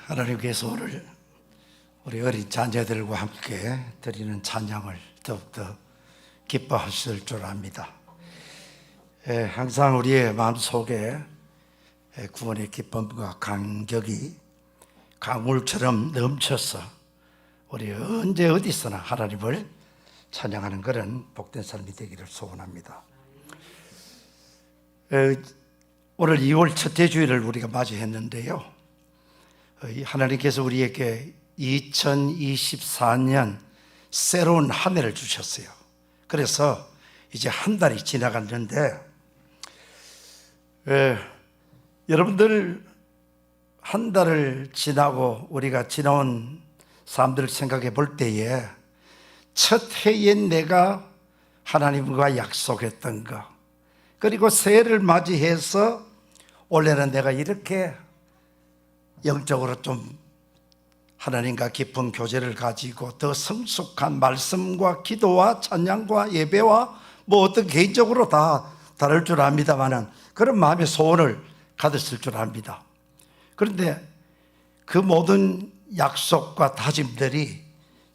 하나님께서 오늘 우리 어린 자녀들과 함께 드리는 찬양을 더욱더 기뻐하실 줄 압니다. 항상 우리의 마음속에 구원의 기쁨과 감격이 강물처럼 넘쳐서 우리 언제 어디서나 하나님을 찬양하는 그런 복된 삶이 되기를 소원합니다. 오늘 2월 첫째 주일을 우리가 맞이했는데요, 하나님께서 우리에게 2024년 새로운 한 해를 주셨어요. 그래서 이제 한 달이 지나갔는데, 여러분들 한 달을 지나고 우리가 지나온 사람들을 생각해 볼 때에 첫 해에 내가 하나님과 약속했던 것, 그리고 새해를 맞이해서 올해는 내가 이렇게 영적으로 좀 하나님과 깊은 교제를 가지고 더 성숙한 말씀과 기도와 찬양과 예배와 뭐 어떤 개인적으로 다 다를 줄 압니다만은 그런 마음의 소원을 가졌을 줄 압니다. 그런데 그 모든 약속과 다짐들이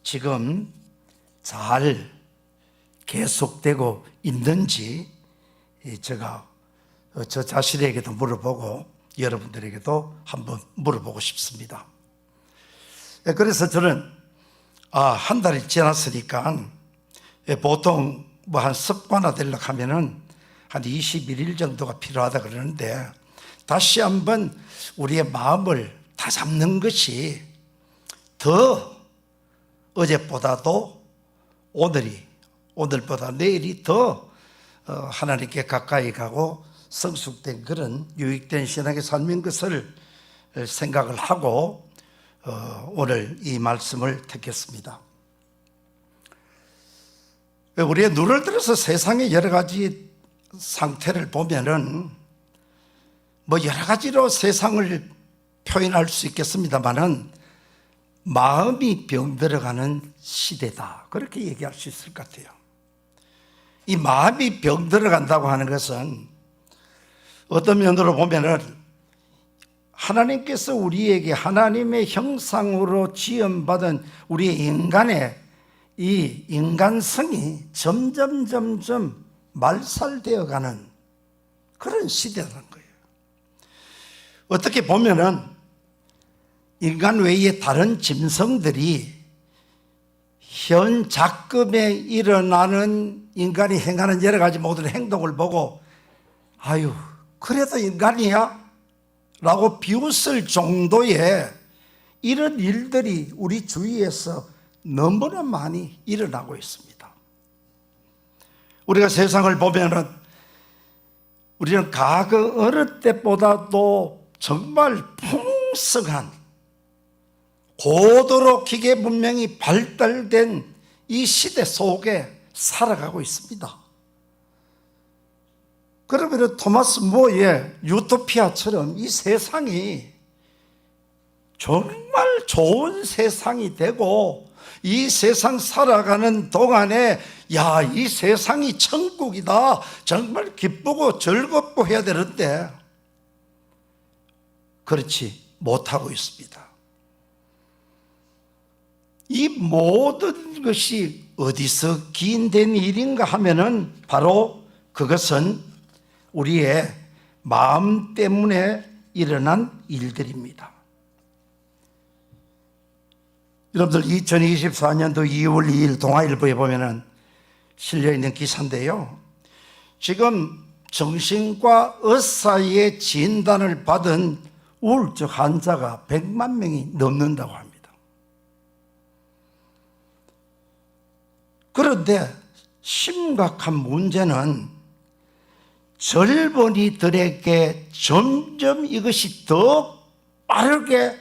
지금 잘 계속되고 있는지 제가 저 자신에게도 물어보고 여러분들에게도 한번 물어보고 싶습니다. 그래서 저는 한 달이 지났으니까 보통 뭐 한 습관화 되려고 하면은 한 21일 정도가 필요하다 그러는데, 다시 한번 우리의 마음을 다잡는 것이 더 어제보다도 오늘보다 내일이 더 하나님께 가까이 가고 성숙된 그런 유익된 신앙의 삶인 것을 생각을 하고 오늘 이 말씀을 택했습니다. 우리의 눈을 들어서 세상의 여러 가지 상태를 보면은 뭐 여러 가지로 세상을 표현할 수 있겠습니다만은 마음이 병들어가는 시대다, 그렇게 얘기할 수 있을 것 같아요. 이 마음이 병들어간다고 하는 것은 어떤 면으로 보면은 하나님께서 우리에게 하나님의 형상으로 지음받은 우리의 인간의 이 인간성이 점점 말살되어가는 그런 시대라는 거예요. 어떻게 보면은 인간 외의 다른 짐승들이 현 작금에 일어나는 인간이 행하는 여러 가지 모든 행동을 보고 아유, 그래도 인간이야? 라고 비웃을 정도의 이런 일들이 우리 주위에서 너무나 많이 일어나고 있습니다. 우리가 세상을 보면은 우리는 과거 어느 때보다도 정말 풍성한 고도로 기계 문명이 발달된 이 시대 속에 살아가고 있습니다. 그러면 토마스 모의 유토피아처럼 이 세상이 정말 좋은 세상이 되고 이 세상 살아가는 동안에 야, 이 세상이 천국이다, 정말 기쁘고 즐겁고 해야 되는데 그렇지 못하고 있습니다. 이 모든 것이 어디서 기인된 일인가 하면은 바로 그것은 우리의 마음 때문에 일어난 일들입니다. 여러분들 2024년도 2월 2일 동아일보에 보면은 실려있는 기사인데요, 지금 정신과 의사의 진단을 받은 우울증 환자가 100만 명이 넘는다고 합니다. 그런데 심각한 문제는 젊은이들에게 점점 이것이 더 빠르게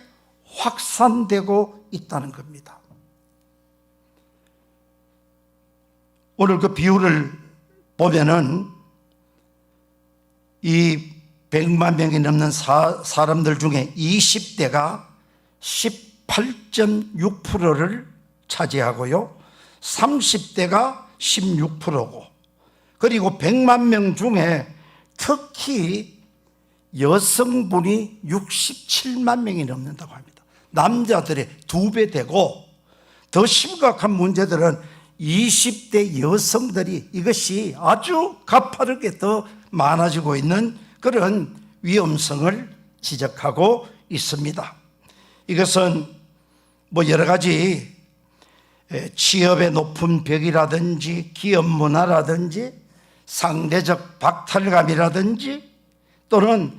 확산되고 있다는 겁니다. 오늘 그 비율을 보면은 이 100만 명이 넘는 사람들 중에 20대가 18.6%를 차지하고요, 30대가 16%고, 그리고 100만 명 중에 특히 여성분이 67만 명이 넘는다고 합니다. 남자들의 2배 되고, 더 심각한 문제들은 20대 여성들이 이것이 아주 가파르게 더 많아지고 있는 그런 위험성을 지적하고 있습니다. 이것은 뭐 여러 가지 취업의 높은 벽이라든지 기업 문화라든지 상대적 박탈감이라든지 또는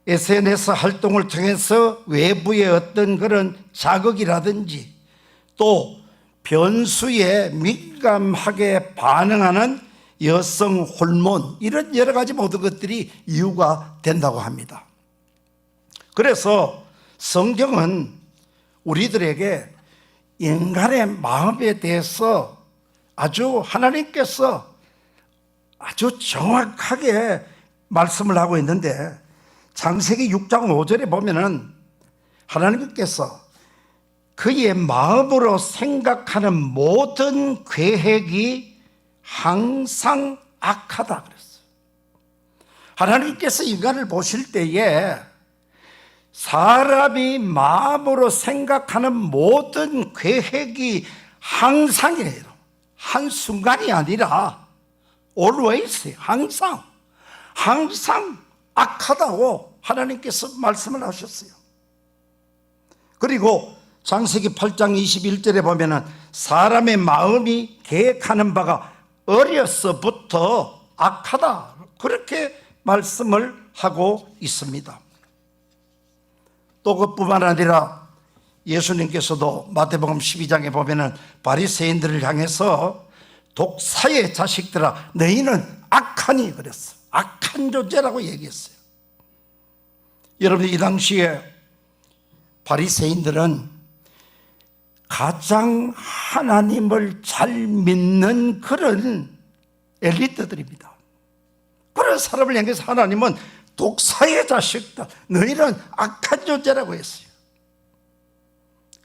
SNS 활동을 통해서 외부의 어떤 그런 자극이라든지 또 변수에 민감하게 반응하는 여성 호르몬, 이런 여러 가지 모든 것들이 이유가 된다고 합니다. 그래서 성경은 우리들에게 인간의 마음에 대해서 아주 하나님께서 아주 정확하게 말씀을 하고 있는데, 창세기 6장 5절에 보면은 하나님께서 그의 마음으로 생각하는 모든 계획이 항상 악하다 그랬어요. 하나님께서 인간을 보실 때에 사람이 마음으로 생각하는 모든 계획이 항상이에요. 한순간이 아니라 always, 항상 악하다고 하나님께서 말씀을 하셨어요. 그리고 창세기 8장 21절에 보면은 사람의 마음이 계획하는 바가 어려서부터 악하다, 그렇게 말씀을 하고 있습니다. 또 그뿐만 아니라 예수님께서도 마태복음 12장에 보면은 바리새인들을 향해서 독사의 자식들아 너희는 악하니 그랬어. 악한 존재라고 얘기했어요. 여러분, 이 당시에 바리새인들은 가장 하나님을 잘 믿는 그런 엘리트들입니다. 그런 사람을 향해서 하나님은 독사의 자식들, 너희는 악한 존재라고 했어요.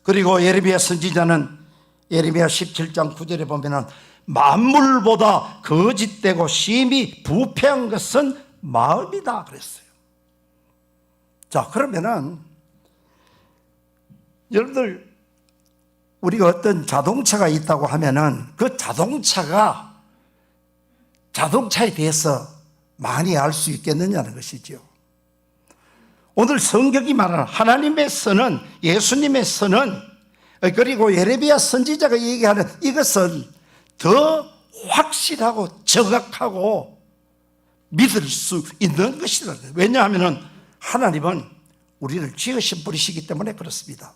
그리고 예레미야 선지자는 예레미야 17장 9절에 보면은 만물보다 거짓되고 심히 부패한 것은 마음이다 그랬어요. 자, 그러면은 여러분들, 우리가 어떤 자동차가 있다고 하면은 그 자동차에 대해서 많이 알 수 있겠느냐는 것이죠. 오늘 성경이 말하는 하나님의 선은, 예수님의 선은, 그리고 예레미야 선지자가 얘기하는 이것은 더 확실하고 정확하고 믿을 수 있는 것이다. 왜냐하면 하나님은 우리를 지으신 분이시기 때문에 그렇습니다.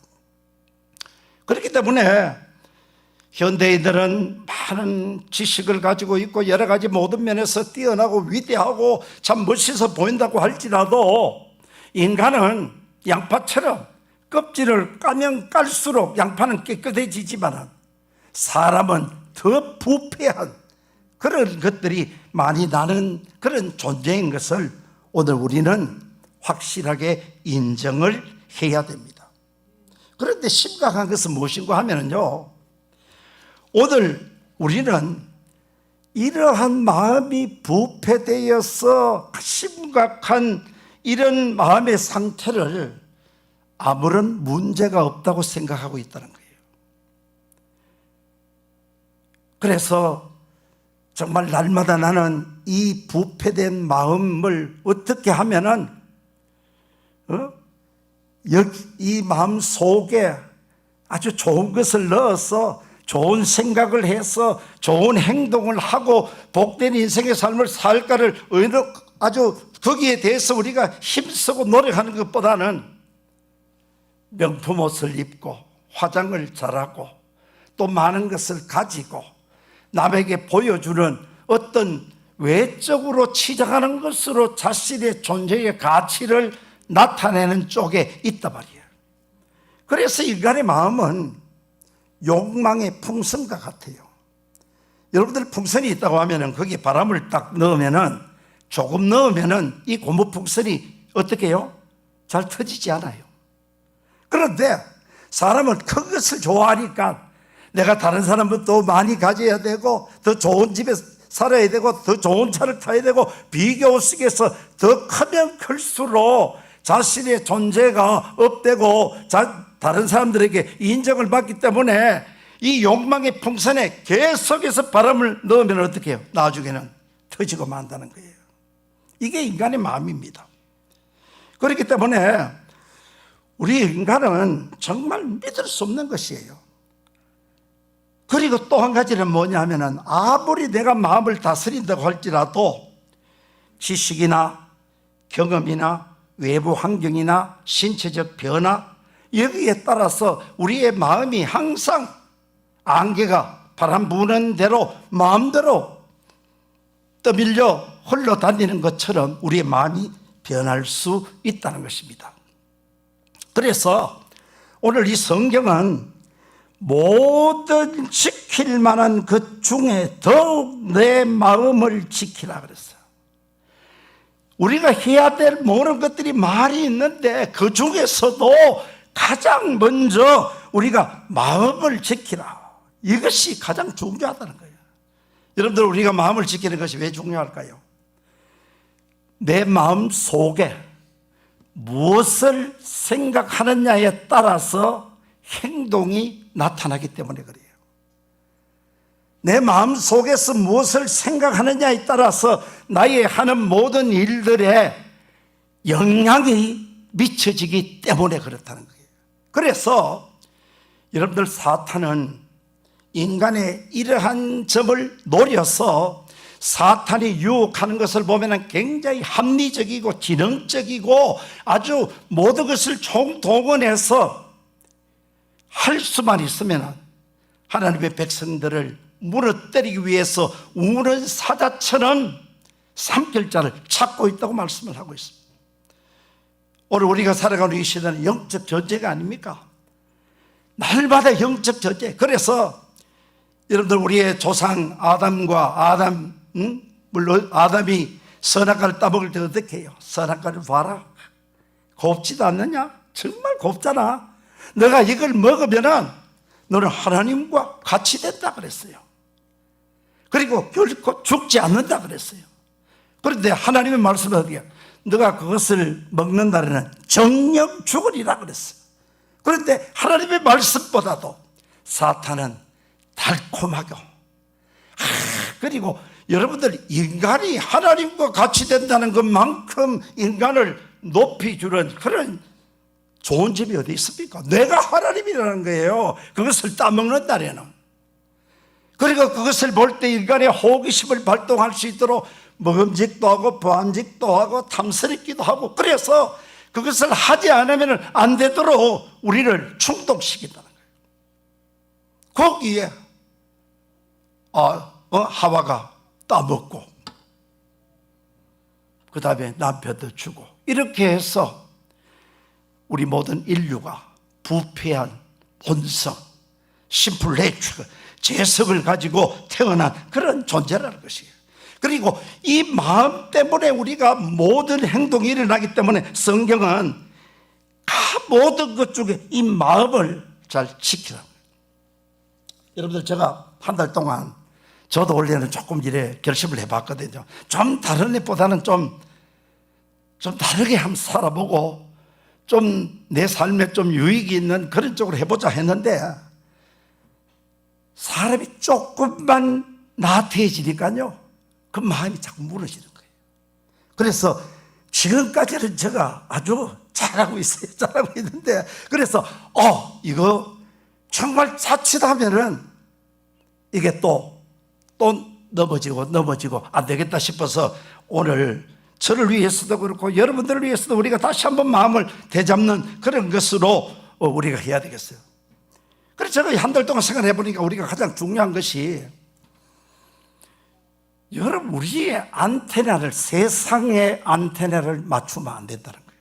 그렇기 때문에 현대인들은 많은 지식을 가지고 있고 여러 가지 모든 면에서 뛰어나고 위대하고 참 멋있어 보인다고 할지라도 인간은 양파처럼 껍질을 까면 깔수록 양파는 깨끗해지지만 사람은 더 부패한 그런 것들이 많이 나는 그런 존재인 것을 오늘 우리는 확실하게 인정을 해야 됩니다. 그런데 심각한 것은 무엇인가 하면요, 오늘 우리는 이러한 마음이 부패되어서 심각한 이런 마음의 상태를 아무런 문제가 없다고 생각하고 있다는 거예요. 그래서 정말 날마다 나는 이 부패된 마음을 어떻게 하면은 이 마음 속에 아주 좋은 것을 넣어서 좋은 생각을 해서 좋은 행동을 하고 복된 인생의 삶을 살까를 아주 거기에 대해서 우리가 힘쓰고 노력하는 것보다는 명품 옷을 입고 화장을 잘하고 또 많은 것을 가지고 남에게 보여주는 어떤 외적으로 치장하는 것으로 자신의 존재의 가치를 나타내는 쪽에 있단 말이에요. 그래서 인간의 마음은 욕망의 풍선과 같아요. 여러분들 풍선이 있다고 하면은 거기에 바람을 딱 넣으면은 조금 넣으면은 이 고무 풍선이 어떻게 해요? 잘 터지지 않아요. 그런데 사람은 큰 것을 좋아하니까 내가 다른 사람보다 더 많이 가져야 되고 더 좋은 집에 살아야 되고 더 좋은 차를 타야 되고 비교 속에서 더 크면 클수록 자신의 존재가 업되고 다른 사람들에게 인정을 받기 때문에 이 욕망의 풍선에 계속해서 바람을 넣으면 어떻게 해요? 나중에는 터지고 만다는 거예요. 이게 인간의 마음입니다. 그렇기 때문에 우리 인간은 정말 믿을 수 없는 것이에요. 그리고 또 한 가지는 뭐냐면은 아무리 내가 마음을 다스린다고 할지라도 지식이나 경험이나 외부 환경이나 신체적 변화 여기에 따라서 우리의 마음이 항상 안개가 바람 부는 대로 마음대로 떠밀려 흘러다니는 것처럼 우리의 마음이 변할 수 있다는 것입니다. 그래서 오늘 이 성경은 모든 지킬 만한 것 중에 더욱 내 마음을 지키라 그랬어요. 우리가 해야 될 모든 것들이 많이 있는데 그 중에서도 가장 먼저 우리가 마음을 지키라. 이것이 가장 중요하다는 거예요. 여러분들, 우리가 마음을 지키는 것이 왜 중요할까요? 내 마음 속에 무엇을 생각하느냐에 따라서 행동이 나타나기 때문에 그래요. 내 마음 속에서 무엇을 생각하느냐에 따라서 나의 하는 모든 일들에 영향이 미쳐지기 때문에 그렇다는 거예요. 그래서 여러분들, 사탄은 인간의 이러한 점을 노려서 사탄이 유혹하는 것을 보면 굉장히 합리적이고 지능적이고 아주 모든 것을 총동원해서 할 수만 있으면 하나님의 백성들을 무너뜨리기 위해서 우는 사자처럼 삼킬 자를 찾고 있다고 말씀을 하고 있습니다. 오늘 우리가 살아가는 이 시대는 영적 전쟁가 아닙니까? 날마다 영적 전쟁. 그래서 여러분들, 우리의 조상 물론 아담이 선악과를 따먹을 때 어떻게 해요? 선악과를 봐라. 곱지도 않느냐? 정말 곱잖아. 너가 이걸 먹으면은 너는 하나님과 같이 된다 그랬어요. 그리고 결코 죽지 않는다 그랬어요. 그런데 하나님의 말씀은 어디야? 너가 그것을 먹는다면 정녕 죽으리라 그랬어요. 그런데 하나님의 말씀보다도 사탄은 달콤하고, 그리고 여러분들, 인간이 하나님과 같이 된다는 것만큼 인간을 높이 주는 그런 좋은 점이 어디 있습니까? 내가 하나님이라는 거예요. 그것을 따먹는다려는. 그리고 그것을 볼 때 인간의 호기심을 발동할 수 있도록 먹음직도 하고 보암직도 하고 탐스럽기도 하고, 그래서 그것을 하지 않으면 안 되도록 우리를 충동시킨다는 거예요. 거기에 하와가 따먹고 그 다음에 남편도 주고, 이렇게 해서 우리 모든 인류가 부패한 본성, 심플 내추럴, 재성을 가지고 태어난 그런 존재라는 것이에요. 그리고 이 마음 때문에 우리가 모든 행동이 일어나기 때문에 성경은 모든 것 중에 이 마음을 잘 지키라. 여러분들, 제가 한 달 동안 저도 원래는 조금 이래 결심을 해봤거든요. 좀 다른 애보다는 좀 다르게 한번 살아보고 좀 내 삶에 좀 유익이 있는 그런 쪽으로 해보자 했는데, 사람이 조금만 나태해지니까요, 그 마음이 자꾸 무너지는 거예요. 그래서 지금까지는 제가 아주 잘하고 있어요. 잘하고 있는데, 그래서 이거 정말 자칫하면은 이게 또 넘어지고 안 되겠다 싶어서 오늘 저를 위해서도 그렇고 여러분들을 위해서도 우리가 다시 한번 마음을 되잡는 그런 것으로 우리가 해야 되겠어요. 그래서 제가 한 달 동안 생각해 보니까 우리가 가장 중요한 것이, 여러분, 우리의 안테나를, 세상의 안테나를 맞추면 안 된다는 거예요.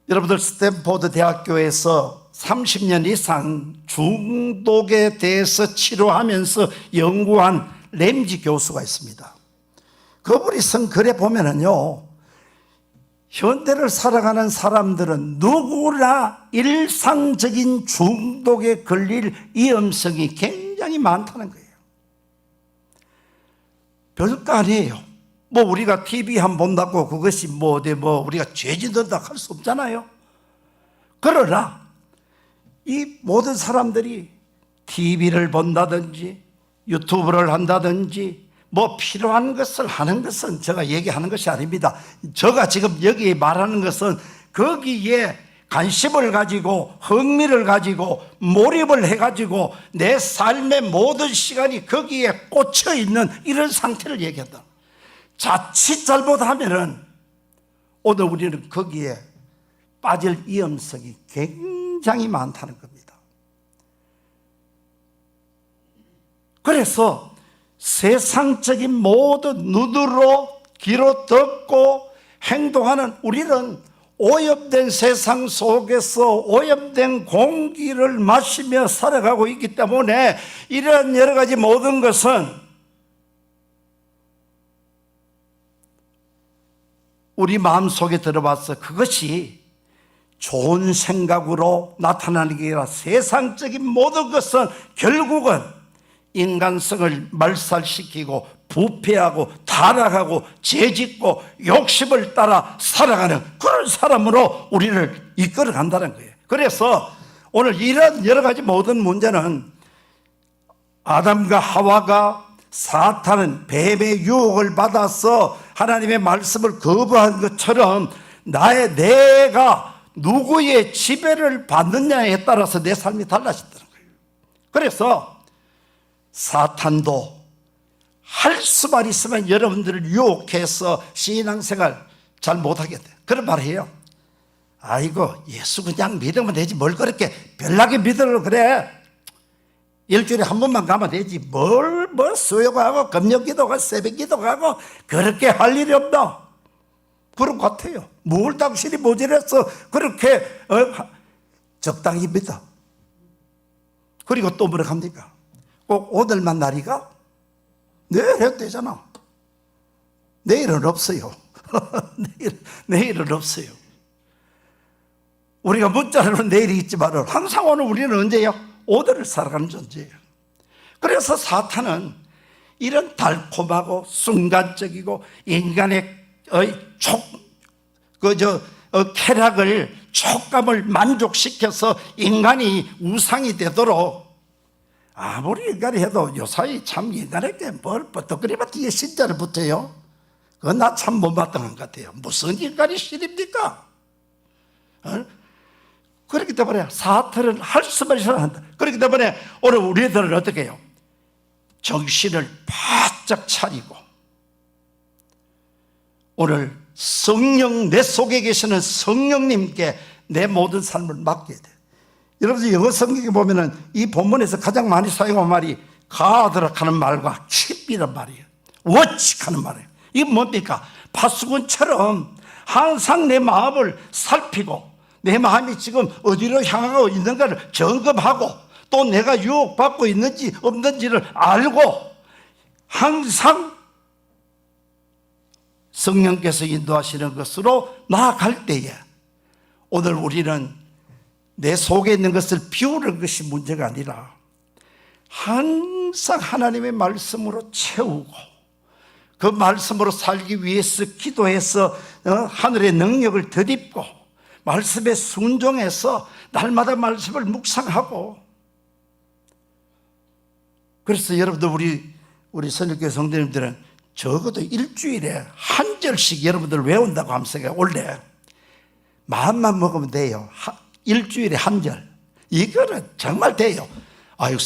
여러분들, 스탠포드 대학교에서 30년 이상 중독에 대해서 치료하면서 연구한 램지 교수가 있습니다. 그분이 쓴 글에 보면은요, 현대를 살아가는 사람들은 누구나 일상적인 중독에 걸릴 위험성이 굉장히 많다는 거예요. 별거 아니에요. 우리가 TV 한번 본다고 그것이 우리가 죄 짓는다 할 수 없잖아요. 그러나 이 모든 사람들이 TV를 본다든지 유튜브를 한다든지 뭐 필요한 것을 하는 것은 제가 얘기하는 것이 아닙니다. 제가 지금 여기 말하는 것은 거기에 관심을 가지고 흥미를 가지고 몰입을 해가지고 내 삶의 모든 시간이 거기에 꽂혀 있는 이런 상태를 얘기한다. 자칫 잘못하면은 오늘 우리는 거기에 빠질 위험성이 굉장히 많다는 겁니다. 그래서 세상적인 모든 눈으로 귀로 듣고 행동하는 우리는 오염된 세상 속에서 오염된 공기를 마시며 살아가고 있기 때문에 이런 여러 가지 모든 것은 우리 마음속에 들어와서 그것이 좋은 생각으로 나타나는 게 아니라 세상적인 모든 것은 결국은 인간성을 말살시키고 부패하고 타락하고 죄짓고 욕심을 따라 살아가는 그런 사람으로 우리를 이끌어 간다는 거예요. 그래서 오늘 이런 여러 가지 모든 문제는 아담과 하와가 사탄은 뱀의 유혹을 받아서 하나님의 말씀을 거부한 것처럼 내가 누구의 지배를 받느냐에 따라서 내 삶이 달라진다는 거예요. 그래서 사탄도 할 수만 있으면 여러분들을 유혹해서 신앙생활 잘 못하게 돼. 그런 말 해요. 아이고 예수 그냥 믿으면 되지 뭘 그렇게 별나게 믿으려고 그래. 일주일에 한 번만 가면 되지 뭘 수요하고 금요기도가 새벽기도하고 그렇게 할 일이 없다. 그런 것 같아요. 뭘 당신이 모자라서 그렇게 적당히 믿어. 그리고 또 뭐라 합니까? 꼭 오늘만 날이가? 내일 해도 되잖아. 내일은 없어요. 내일은 없어요. 우리가 문자로는 내일이 있지만 항상 오늘 우리는 언제요? 오늘을 살아가는 존재예요. 그래서 사탄은 이런 달콤하고 순간적이고 인간의 쾌락을 촉감을 만족시켜서 인간이 우상이 되도록 아무리 인간이 해도 요사이 참 인간에게 뭘 버떡거리면 뒤에 신자를 붙여요. 그건 나 참 못마땅한 것 같아요. 무슨 인간이 신입니까? 그렇기 때문에 사탄은 할 수만 있어야 한다. 그렇기 때문에 오늘 우리들은 어떻게 해요? 정신을 바짝 차리고 오늘 성령 내 속에 계시는 성령님께 내 모든 삶을 맡겨야 돼. 여러분 영어 성경에 보면은 이 본문에서 가장 많이 사용한 말이 God라고 하는 말과 keep이란 말이에요. watch 하는 말이에요. 이게 뭡니까? 파수꾼처럼 항상 내 마음을 살피고 내 마음이 지금 어디로 향하고 있는가를 점검하고 또 내가 유혹받고 있는지 없는지를 알고 항상 성령께서 인도하시는 것으로 나아갈 때에 오늘 우리는 내 속에 있는 것을 비우는 것이 문제가 아니라 항상 하나님의 말씀으로 채우고 그 말씀으로 살기 위해서 기도해서 하늘의 능력을 덧입고 말씀에 순종해서 날마다 말씀을 묵상하고 그래서 여러분들 우리 선교회 성도님들은 적어도 일주일에 한 절씩 여러분들 외운다고 하면서 원래 마음만 먹으면 돼요. 일주일에 한 절. 이거는 정말 돼요. 아유,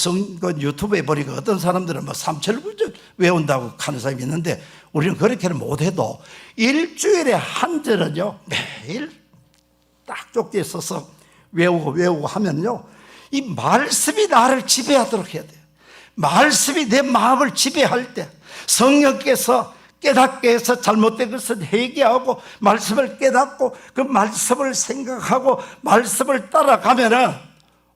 유튜브에 보니까 어떤 사람들은 뭐 3,700절 외운다고 하는 사람이 있는데 우리는 그렇게는 못해도 일주일에 한 절은요, 매일 딱 쪽지에 써서 외우고 하면요, 이 말씀이 나를 지배하도록 해야 돼요. 말씀이 내 마음을 지배할 때 성령께서 깨닫게 해서 잘못된 것을 회개하고 말씀을 깨닫고 그 말씀을 생각하고 말씀을 따라가면은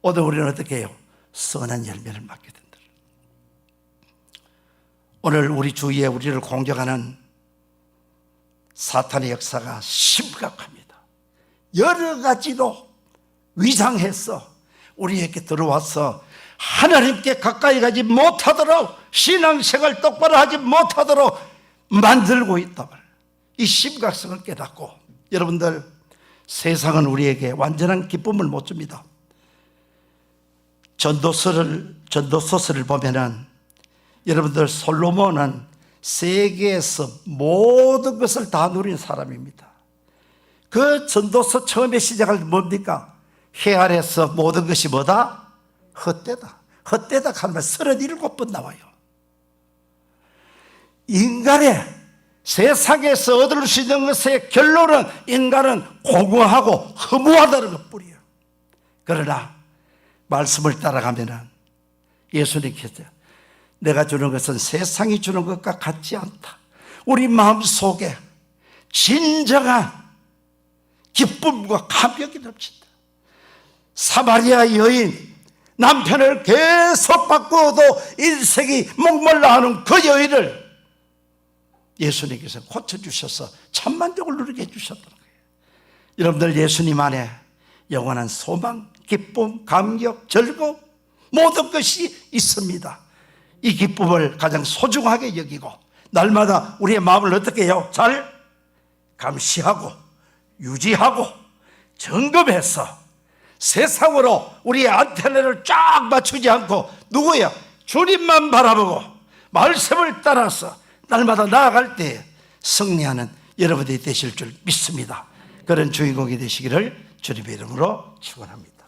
오늘 우리는 어떻게 해요? 선한 열매를 맡게 된다. 오늘 우리 주위에 우리를 공격하는 사탄의 역사가 심각합니다. 여러 가지로 위장해서 우리에게 들어와서 하나님께 가까이 가지 못하도록 신앙생활 똑바로 하지 못하도록 만들고 있다. 이 심각성을 깨닫고 여러분들 세상은 우리에게 완전한 기쁨을 못 줍니다. 전도서를 보면은 여러분들 솔로몬은 세계에서 모든 것을 다 누린 사람입니다. 그 전도서 처음에 시작할 때 뭡니까? 해 아래서 모든 것이 뭐다? 헛되다. 헛되다 하는 말 37번 나와요. 인간의 세상에서 얻을 수 있는 것의 결론은 인간은 공허하고 허무하다는 것뿐이에요. 그러나 말씀을 따라가면 예수님께서 내가 주는 것은 세상이 주는 것과 같지 않다. 우리 마음속에 진정한 기쁨과 감격이 넘친다. 사마리아 여인, 남편을 계속 바꾸어도 일생이 목말라 하는 그 여인을 예수님께서 고쳐주셔서 천만족을 누리게 해주셨다는 거예요. 여러분들 예수님 안에 영원한 소망, 기쁨, 감격, 즐거움 모든 것이 있습니다. 이 기쁨을 가장 소중하게 여기고 날마다 우리의 마음을 어떻게 해요? 잘 감시하고 유지하고 점검해서 세상으로 우리의 안테나를 쫙 맞추지 않고 누구야? 주님만 바라보고 말씀을 따라서 날마다 나아갈 때 승리하는 여러분들이 되실 줄 믿습니다. 그런 주인공이 되시기를 주님의 이름으로 축원합니다.